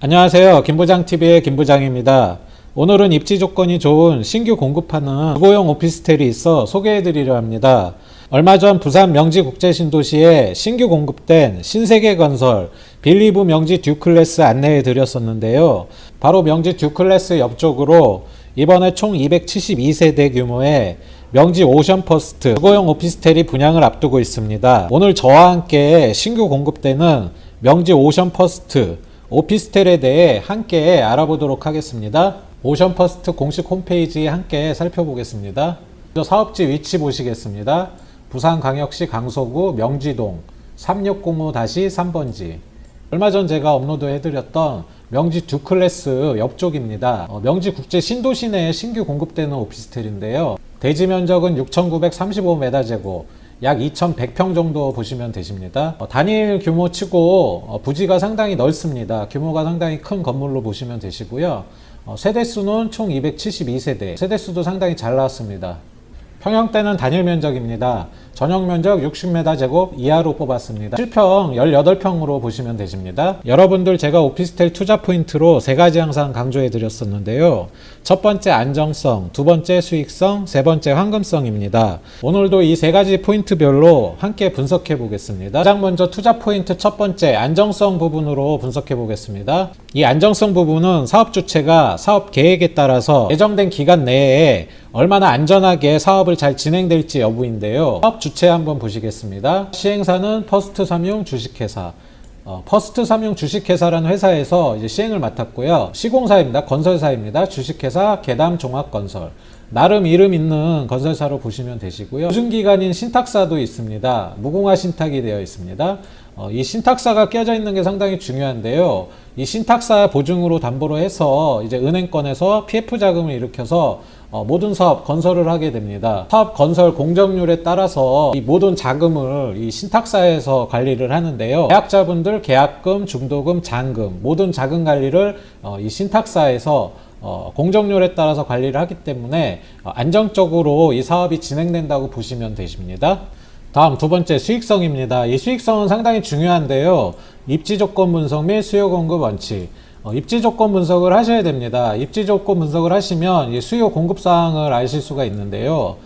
안녕하세요. 김부장TV의 김부장입니다. 오늘은 입지 조건이 좋은 신규 공급하는 주거용 오피스텔이 있어 소개해드리려 합니다. 얼마 전 부산 명지국제신도시에 신규 공급된 신세계건설 빌리브 명지 듀클래스 안내해 드렸었는데요. 바로 명지 듀클래스 옆쪽으로 이번에 총 272세대 규모의 명지 오션퍼스트 주거용 오피스텔이 분양을 앞두고 있습니다. 오늘 저와 함께 신규 공급되는 명지 오션퍼스트 오피스텔에 대해 함께 알아보도록 하겠습니다. 오션퍼스트 공식 홈페이지에 함께 살펴보겠습니다. 사업지 위치 보시겠습니다. 부산광역시 강서구 명지동 3605-3번지. 얼마 전 제가 업로드 해드렸던 명지 듀클래스 옆쪽입니다. 명지 국제 신도시 내에 신규 공급되는 오피스텔인데요. 대지 면적은 6,935m², 약 2,100평 정도 보시면 되십니다. 단일 규모 치고 부지가 상당히 넓습니다. 규모가 상당히 큰 건물로 보시면 되시고요. 세대수는 총 272세대, 세대수도 상당히 잘 나왔습니다. 평형대는 단일 면적입니다. 전용 면적 60m² 이하로 뽑았습니다. 실평 18평으로 보시면 되십니다. 여러분들 제가 오피스텔 투자 포인트로 세 가지 항상 강조해 드렸었는데요. 첫 번째 안정성, 두 번째 수익성, 세 번째 황금성입니다. 오늘도 이 세 가지 포인트별로 함께 분석해 보겠습니다. 가장 먼저 투자 포인트 첫 번째 안정성 부분으로 분석해 보겠습니다. 이 안정성 부분은 사업 주체가 사업 계획에 따라서 예정된 기간 내에 얼마나 안전하게 사업을 잘 진행될지 여부인데요. 사업 주체 한번 보시겠습니다. 시행사는 퍼스트삼융 주식회사. 퍼스트삼융 주식회사라는 회사에서 이제 시행을 맡았고요. 시공사입니다. 건설사입니다. 주식회사 계담종합건설. 나름 이름 있는 건설사로 보시면 되시고요. 보증기관인 신탁사도 있습니다. 무궁화 신탁이 되어 있습니다. 이 신탁사가 껴져 있는 게 상당히 중요한데요. 이 신탁사 보증으로 담보로 해서 이제 은행권에서 PF 자금을 일으켜서 모든 사업 건설을 하게 됩니다. 사업 건설 공정률에 따라서 이 모든 자금을 이 신탁사에서 관리를 하는데요. 계약자분들 계약금, 중도금, 잔금 모든 자금 관리를 이 신탁사에서 공정률에 따라서 관리를 하기 때문에 안정적으로 이 사업이 진행된다고 보시면 되십니다. 다음 두 번째 수익성입니다. 이 수익성은 상당히 중요한데요. 입지 조건 분석 및 수요 공급 원칙. 입지 조건 분석을 하셔야 됩니다. 입지 조건 분석을 하시면 수요 공급 사항을 아실 수가 있는데요.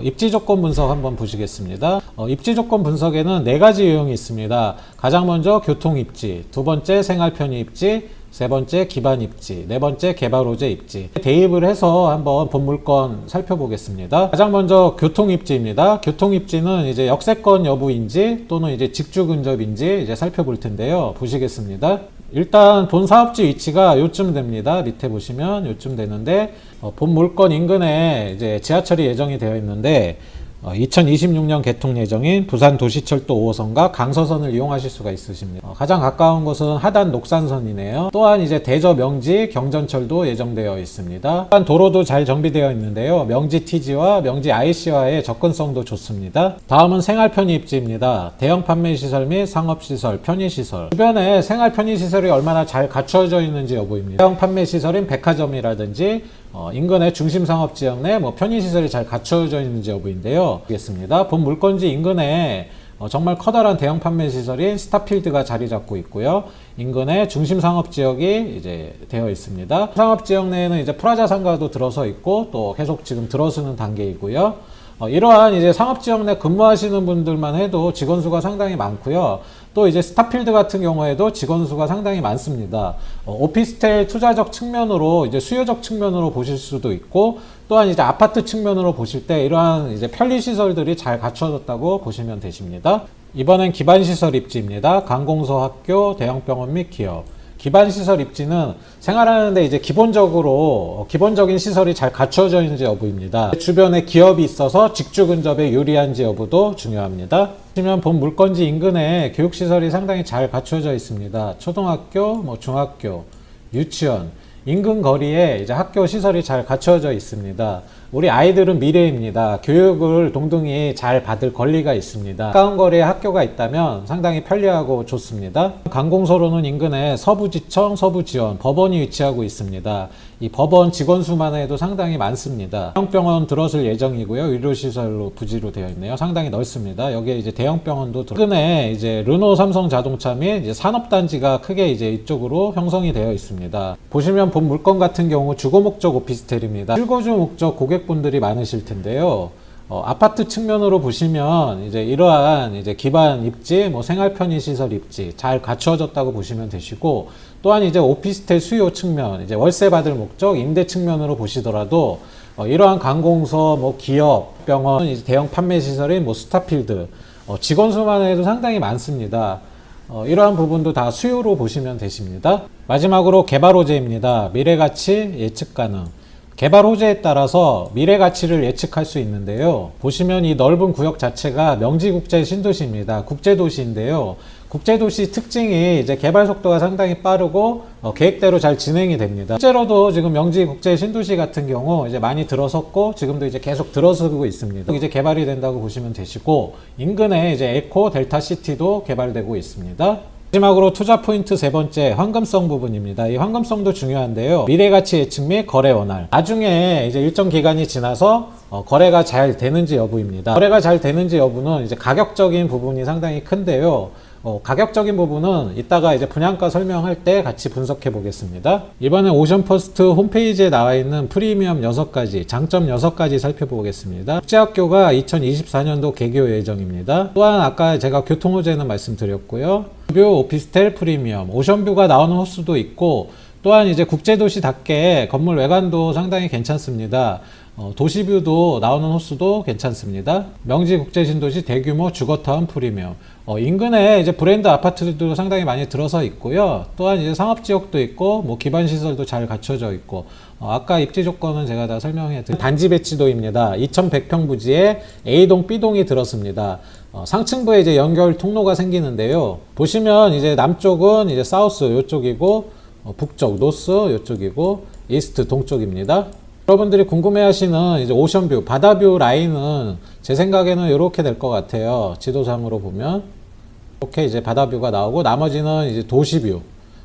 입지 조건 분석 한번 보시겠습니다. 입지 조건 분석에는 네 가지 유형이 있습니다. 가장 먼저 교통 입지, 두 번째 생활 편의 입지, 세 번째 기반 입지, 네 번째 개발 호재 입지. 대입을 해서 한번 본 물건 살펴보겠습니다. 가장 먼저 교통 입지입니다. 교통 입지는 이제 역세권 여부인지 또는 이제 직주 근접인지 이제 살펴볼 텐데요. 보시겠습니다. 일단 본 사업지 위치가 요쯤 됩니다. 밑에 보시면 요쯤 되는데 본 물건 인근에 이제 지하철이 예정이 되어 있는데 2026년 개통 예정인 부산 도시철도 5호선과 강서선을 이용하실 수가 있으십니다. 가장 가까운 곳은 하단 녹산선이네요. 또한 이제 대저 명지 경전철도 예정되어 있습니다. 또한 도로도 잘 정비되어 있는데요. 명지 TG와 명지 IC와의 접근성도 좋습니다. 다음은 생활 편의 입지입니다. 대형 판매 시설 및 상업 시설, 편의 시설. 주변에 생활 편의 시설이 얼마나 잘 갖춰져 있는지 여부입니다. 대형 판매 시설인 백화점이라든지 인근의 중심 상업 지역 내 편의 시설이 잘 갖춰져 있는지 여부인데요. 보겠습니다. 본 물건지 인근에 정말 커다란 대형 판매 시설인 스타필드가 자리 잡고 있고요. 인근의 중심 상업 지역이 이제 되어 있습니다. 상업 지역 내에는 이제 프라자 상가도 들어서 있고 또 계속 지금 들어서는 단계이고요. 이러한 이제 상업 지역 내 근무하시는 분들만 해도 직원 수가 상당히 많고요. 또 이제 스타필드 같은 경우에도 직원 수가 상당히 많습니다. 오피스텔 투자적 측면으로 이제 수요적 측면으로 보실 수도 있고 또한 이제 아파트 측면으로 보실 때 이러한 이제 편리 시설들이 잘 갖춰졌다고 보시면 되십니다. 이번엔 기반시설 입지입니다. 관공서, 학교, 대형병원 및 기업. 기반시설 입지는 생활하는데 이제 기본적인 시설이 잘 갖춰져 있는지 여부입니다. 주변에 기업이 있어서 직주 근접에 유리한지 여부도 중요합니다. 보시면 본 물건지 인근에 교육시설이 상당히 잘 갖춰져 있습니다. 초등학교, 중학교, 유치원, 인근 거리에 이제 학교 시설이 잘 갖춰져 있습니다. 우리 아이들은 미래입니다. 교육을 동등히 잘 받을 권리가 있습니다. 가까운 거리에 학교가 있다면 상당히 편리하고 좋습니다. 관공서로는 인근에 서부지청, 서부지원, 법원이 위치하고 있습니다. 이 법원 직원 수만 해도 상당히 많습니다. 대형병원 들어설 예정이고요. 의료시설로 부지로 되어 있네요. 상당히 넓습니다. 여기에 이제 대형병원도 인근에 이제 르노, 삼성 자동차 및 이제 산업단지가 크게 이제 이쪽으로 형성이 되어 있습니다. 보시면 본 물건 같은 경우 주거 목적 오피스텔입니다. 실거주 목적 고객분들이 많으실 텐데요. 아파트 측면으로 보시면 이제 이러한 이제 기반 입지, 뭐 생활 편의 시설 입지 잘 갖추어졌다고 보시면 되시고, 또한 이제 오피스텔 수요 측면, 이제 월세 받을 목적 임대 측면으로 보시더라도 이러한 관공서, 뭐 기업, 병원, 이제 대형 판매 시설인 뭐 스타필드, 직원 수만 해도 상당히 많습니다. 이러한 부분도 다 수요로 보시면 되십니다. 마지막으로 개발 호재입니다. 미래 가치 예측 가능. 개발 호재에 따라서 미래 가치를 예측할 수 있는데요. 보시면 이 넓은 구역 자체가 명지국제 신도시입니다. 국제도시인데요. 국제도시 특징이 이제 개발 속도가 상당히 빠르고 계획대로 잘 진행이 됩니다. 실제로도 지금 명지국제 신도시 같은 경우 이제 많이 들어섰고 지금도 이제 계속 들어서고 있습니다. 이제 개발이 된다고 보시면 되시고, 인근에 이제 에코 델타시티도 개발되고 있습니다. 마지막으로 투자 포인트 세 번째, 황금성 부분입니다. 이 황금성도 중요한데요. 미래가치 예측 및 거래 원활. 나중에 이제 일정 기간이 지나서 거래가 잘 되는지 여부입니다. 거래가 잘 되는지 여부는 이제 가격적인 부분이 상당히 큰데요. 가격적인 부분은 이따가 이제 분양가 설명할 때 같이 분석해 보겠습니다. 이번에 오션퍼스트 홈페이지에 나와 있는 프리미엄 6가지, 장점 6가지 살펴보겠습니다. 국제학교가 2024년도 개교 예정입니다. 또한 아까 제가 교통호재는 말씀드렸고요. 뷰 오피스텔 프리미엄, 오션뷰가 나오는 호수도 있고, 또한 이제 국제도시답게 건물 외관도 상당히 괜찮습니다. 도시뷰도 나오는 호수도 괜찮습니다. 명지국제신도시 대규모 주거타운 프리미엄. 인근에 이제 브랜드 아파트들도 상당히 많이 들어서 있고요. 또한 이제 상업지역도 있고, 뭐 기반시설도 잘 갖춰져 있고, 아까 입지 조건은 제가 다 설명해 드렸습니다. 단지 배치도입니다. 2100평 부지에 A동, B동이 들었습니다. 상층부에 이제 연결 통로가 생기는데요. 보시면 이제 남쪽은 이제 사우스 요쪽이고, 북쪽 노스 요쪽이고, 이스트 동쪽입니다. 여러분들이 궁금해하시는 이제 오션뷰, 바다뷰 라인은 제 생각에는 이렇게 될 것 같아요. 지도상으로 보면 이렇게 이제 바다뷰가 나오고, 나머지는 이제 도시뷰.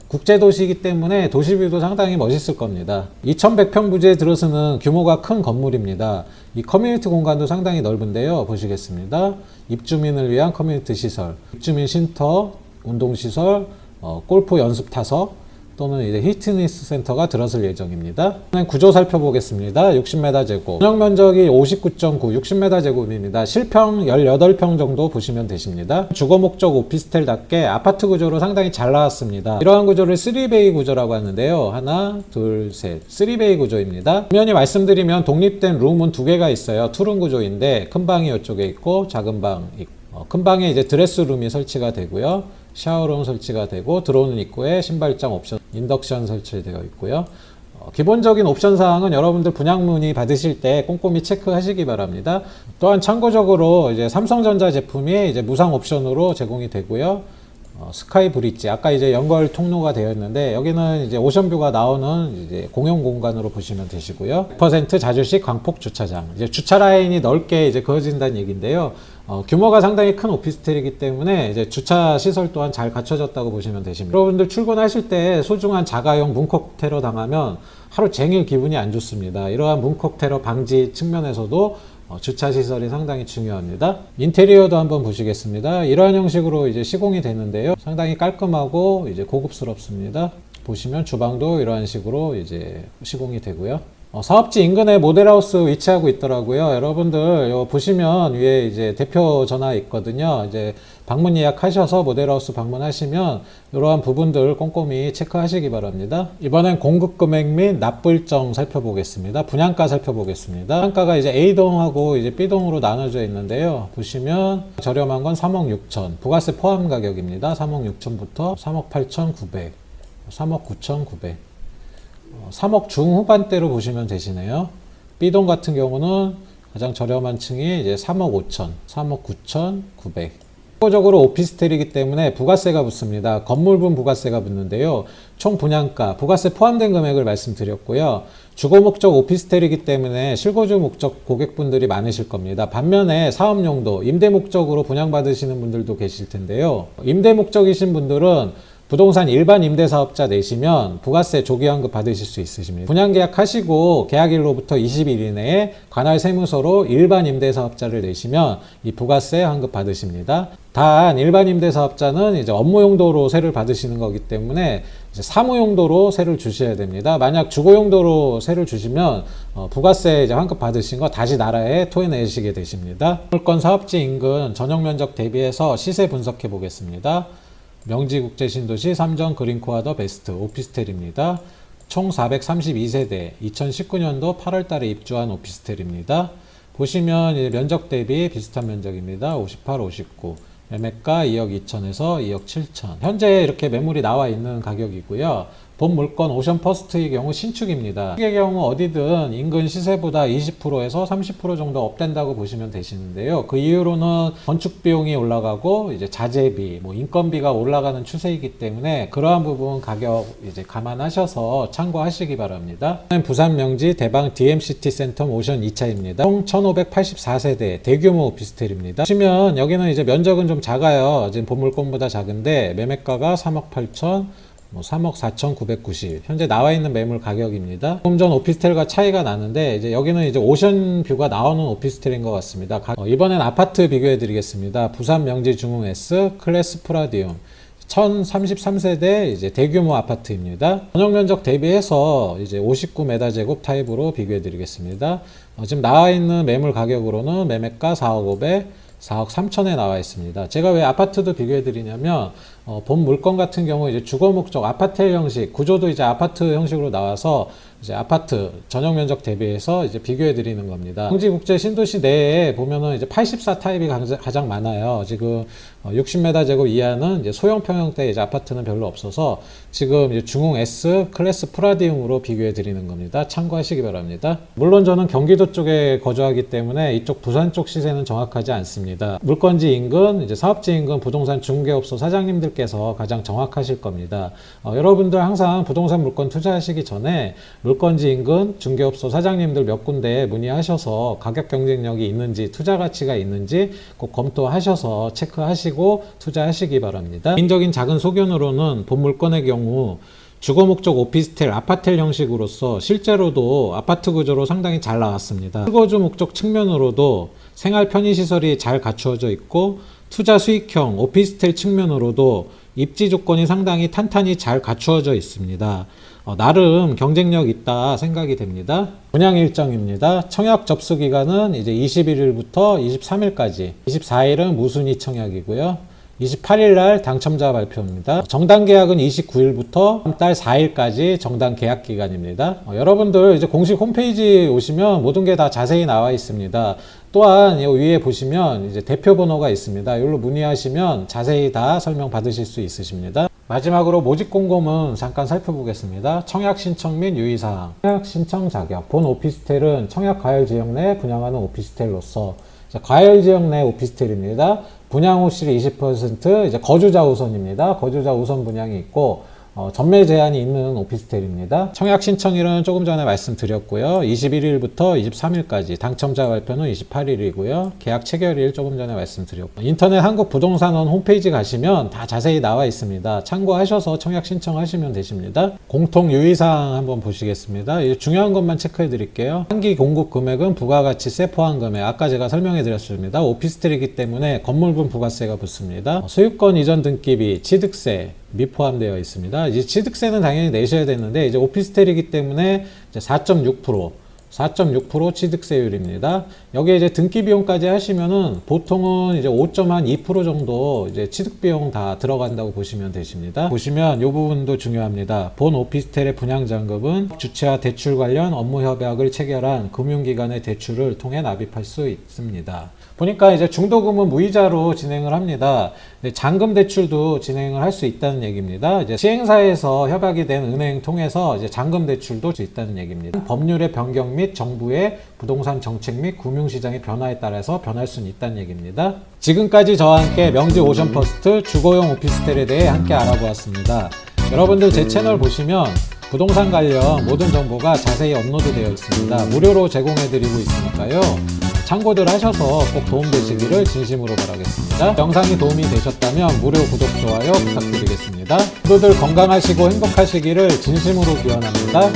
국제도시이기 때문에 도시뷰도 상당히 멋있을 겁니다. 2100평 부지에 들어서는 규모가 큰 건물입니다. 이 커뮤니티 공간도 상당히 넓은데요. 보시겠습니다. 입주민을 위한 커뮤니티 시설, 입주민 쉼터, 운동시설, 골프 연습 타석, 또는 이제 피트니스 센터가 들어설 예정입니다. 구조 살펴보겠습니다. 60m 제곱. 운영 면적이 59.9, 60m 제곱입니다. 실평 18평 정도 보시면 되십니다. 주거 목적 오피스텔답게 아파트 구조로 상당히 잘 나왔습니다. 이러한 구조를 3베이 구조라고 하는데요. 하나, 둘, 셋. 3베이 구조입니다. 분명히 말씀드리면 독립된 룸은 2개가 있어요. 투룸 구조인데 큰 방이 이쪽에 있고 작은 방 있고, 큰 방에 이제 드레스룸이 설치가 되고요. 샤워룸 설치가 되고, 들어오는 입구에 신발장 옵션, 인덕션 설치되어 있고요. 기본적인 옵션 사항은 여러분들 분양 문의 받으실 때 꼼꼼히 체크하시기 바랍니다. 또한 참고적으로 이제 삼성전자 제품이 이제 무상 옵션으로 제공이 되고요. 스카이 브릿지, 아까 이제 연결 통로가 되어 있는데 여기는 이제 오션뷰가 나오는 이제 공용 공간으로 보시면 되시고요. 100% 자주식 광폭 주차장, 이제 주차 라인이 넓게 이제 그어진다는 얘기인데요. 규모가 상당히 큰 오피스텔이기 때문에 이제 주차 시설 또한 잘 갖춰졌다고 보시면 되십니다. 여러분들 출근하실 때 소중한 자가용 문콕 테러 당하면 하루 종일 기분이 안 좋습니다. 이러한 문콕 테러 방지 측면에서도 주차 시설이 상당히 중요합니다. 인테리어도 한번 보시겠습니다. 이러한 형식으로 이제 시공이 되는데요. 상당히 깔끔하고 이제 고급스럽습니다. 보시면 주방도 이러한 식으로 이제 시공이 되고요. 사업지 인근에 모델하우스 위치하고 있더라고요. 여러분들 보시면 위에 이제 대표 전화 있거든요. 이제 방문 예약하셔서 모델하우스 방문하시면 이러한 부분들 꼼꼼히 체크하시기 바랍니다. 이번엔 공급 금액 및 납부일정 살펴보겠습니다. 분양가 살펴보겠습니다. 분양가가 이제 A동하고 이제 B동으로 나눠져 있는데요. 보시면 저렴한 건 3억 6천, 부가세 포함 가격입니다. 3억 6천부터 3억 8천9백, 3억 9천9백. 3억 중후반대로 보시면 되시네요. B동 같은 경우는 가장 저렴한 층이 이제 3억 5천, 3억 9천 9백. 추가적으로 오피스텔이기 때문에 부가세가 붙습니다. 건물분 부가세가 붙는데요. 총 분양가, 부가세 포함된 금액을 말씀드렸고요. 주거 목적 오피스텔이기 때문에 실거주 목적 고객분들이 많으실 겁니다. 반면에 사업용도, 임대 목적으로 분양받으시는 분들도 계실 텐데요. 임대 목적이신 분들은 부동산 일반 임대사업자 내시면 부가세 조기환급 받으실 수 있으십니다. 분양계약 하시고 계약일로부터 20일 이내에 관할 세무서로 일반 임대사업자를 내시면 이 부가세 환급 받으십니다. 단 일반 임대사업자는 이제 업무용도로 세를 받으시는 거기 때문에 이제 사무용도로 세를 주셔야 됩니다. 만약 주거용도로 세를 주시면 부가세 이제 환급 받으신 거 다시 나라에 토해내시게 되십니다. 물건 사업지 인근 전용 면적 대비해서 시세 분석해 보겠습니다. 명지국제신도시 3정 그린코아 더 베스트 오피스텔입니다. 총 432세대 2019년도 8월 달에 입주한 오피스텔입니다. 보시면 면적 대비 비슷한 면적입니다. 58, 59. 매매가 2억 2천에서 2억 7천. 현재 이렇게 매물이 나와 있는 가격이고요. 본 물건 오션 퍼스트의 경우 신축입니다. 신축의 경우 어디든 인근 시세보다 20%에서 30% 정도 업된다고 보시면 되시는데요. 그 이유로는 건축 비용이 올라가고 이제 자재비, 인건비가 올라가는 추세이기 때문에 그러한 부분 가격 이제 감안하셔서 참고하시기 바랍니다. 부산 명지 대방 DMCT 센텀 오션 2차입니다. 총 1584세대 대규모 오피스텔입니다. 보시면 여기는 이제 면적은 좀 작아요. 지금 본 물건보다 작은데 매매가가 3억 8천 3억 4,990 현재 나와 있는 매물 가격입니다. 조금 전 오피스텔과 차이가 나는데 이제 여기는 이제 오션 뷰가 나오는 오피스텔인 것 같습니다. 이번엔 아파트 비교해 드리겠습니다. 부산 명지 중흥 S 클래스 프라디움 1033세대 이제 대규모 아파트입니다. 전용 면적 대비해서 이제 59m² 타입으로 비교해 드리겠습니다. 지금 나와 있는 매물 가격으로는 매매가 4억 5백 4억 3천에 나와 있습니다. 제가 왜 아파트도 비교해 드리냐면 본 물건 같은 경우 이제 주거 목적 아파트 형식 구조도 이제 아파트 형식으로 나와서 이제 아파트 전용 면적 대비해서 이제 비교해 드리는 겁니다. 명지국제 신도시 내에 보면은 이제 84 타입이 가장 많아요. 지금 60m² 이하는 이제 소형 평형대 이제 아파트는 별로 없어서 지금 이제 중흥 S 클래스 프라디움으로 비교해 드리는 겁니다. 참고하시기 바랍니다. 물론 저는 경기도 쪽에 거주하기 때문에 이쪽 부산 쪽 시세는 정확하지 않습니다. 물건지 인근, 이제 사업지 인근 부동산 중개업소 사장님들께서 가장 정확하실 겁니다. 여러분들 항상 부동산 물건 투자하시기 전에 물건지 인근 중개업소 사장님들 몇 군데 문의하셔서 가격 경쟁력이 있는지 투자 가치가 있는지 꼭 검토하셔서 체크하시고 투자하시기 바랍니다. 개인적인 작은 소견으로는 본 물건의 경우 주거 목적 오피스텔, 아파텔 형식으로서 실제로도 아파트 구조로 상당히 잘 나왔습니다. 실거주 목적 측면으로도 생활 편의시설이 잘 갖추어져 있고 투자 수익형 오피스텔 측면으로도 입지 조건이 상당히 탄탄히 잘 갖추어져 있습니다. 나름 경쟁력 있다 생각이 됩니다. 분양 일정입니다. 청약 접수 기간은 이제 21일부터 23일까지, 24일은 무순위 청약이고요. 28일 날 당첨자 발표입니다. 정당 계약은 29일부터 다음 달 4일까지 정당 계약 기간입니다. 여러분들 이제 공식 홈페이지 오시면 모든 게 다 자세히 나와 있습니다. 또한 이 위에 보시면 이제 대표 번호가 있습니다. 이걸로 문의하시면 자세히 다 설명 받으실 수 있으십니다. 마지막으로 모집 공고문 잠깐 살펴보겠습니다. 청약 신청 및 유의사항. 청약 신청 자격. 본 오피스텔은 청약 과열 지역 내 분양하는 오피스텔로서 과열 지역 내 오피스텔입니다. 분양 호실 20% 이제 거주자 우선입니다. 거주자 우선 분양이 있고 전매 제한이 있는 오피스텔입니다. 청약 신청일은 조금 전에 말씀드렸고요. 21일부터 23일까지, 당첨자 발표는 28일이고요. 계약 체결일 조금 전에 말씀드렸고, 인터넷 한국부동산원 홈페이지 가시면 다 자세히 나와 있습니다. 참고하셔서 청약 신청하시면 되십니다. 공통 유의사항 한번 보시겠습니다. 중요한 것만 체크해 드릴게요. 한기 공급 금액은 부가가치세 포함 금액, 아까 제가 설명해 드렸습니다. 오피스텔이기 때문에 건물분 부가세가 붙습니다. 소유권 이전 등기비, 취득세 미포함되어 있습니다. 이제 취득세는 당연히 내셔야 되는데 이제 오피스텔이기 때문에 이제 4.6% 취득세율입니다. 여기에 이제 등기 비용까지 하시면은 보통은 이제 5.2% 정도 이제 취득 비용 다 들어간다고 보시면 되십니다. 보시면 이 부분도 중요합니다. 본 오피스텔의 분양 잔금은 주체와 대출 관련 업무 협약을 체결한 금융기관의 대출을 통해 납입할 수 있습니다. 보니까 이제 중도금은 무이자로 진행을 합니다. 잔금 대출도 진행을 할 수 있다는 얘기입니다. 이제 시행사에서 협약이 된 은행 통해서 이제 잔금 대출도 할 수 있다는 얘기입니다. 법률의 변경 및 정부의 부동산 정책 및 금융시장의 변화에 따라서 변할 수는 있다는 얘기입니다. 지금까지 저와 함께 명지 오션퍼스트 주거용 오피스텔에 대해 함께 알아보았습니다. 여러분들 제 채널 보시면 부동산 관련 모든 정보가 자세히 업로드되어 있습니다. 무료로 제공해드리고 있으니까요. 참고들 하셔서 꼭 도움되시기를 진심으로 바라겠습니다. 영상이 도움이 되셨다면 무료 구독, 좋아요 부탁드리겠습니다. 모두들 건강하시고 행복하시기를 진심으로 기원합니다.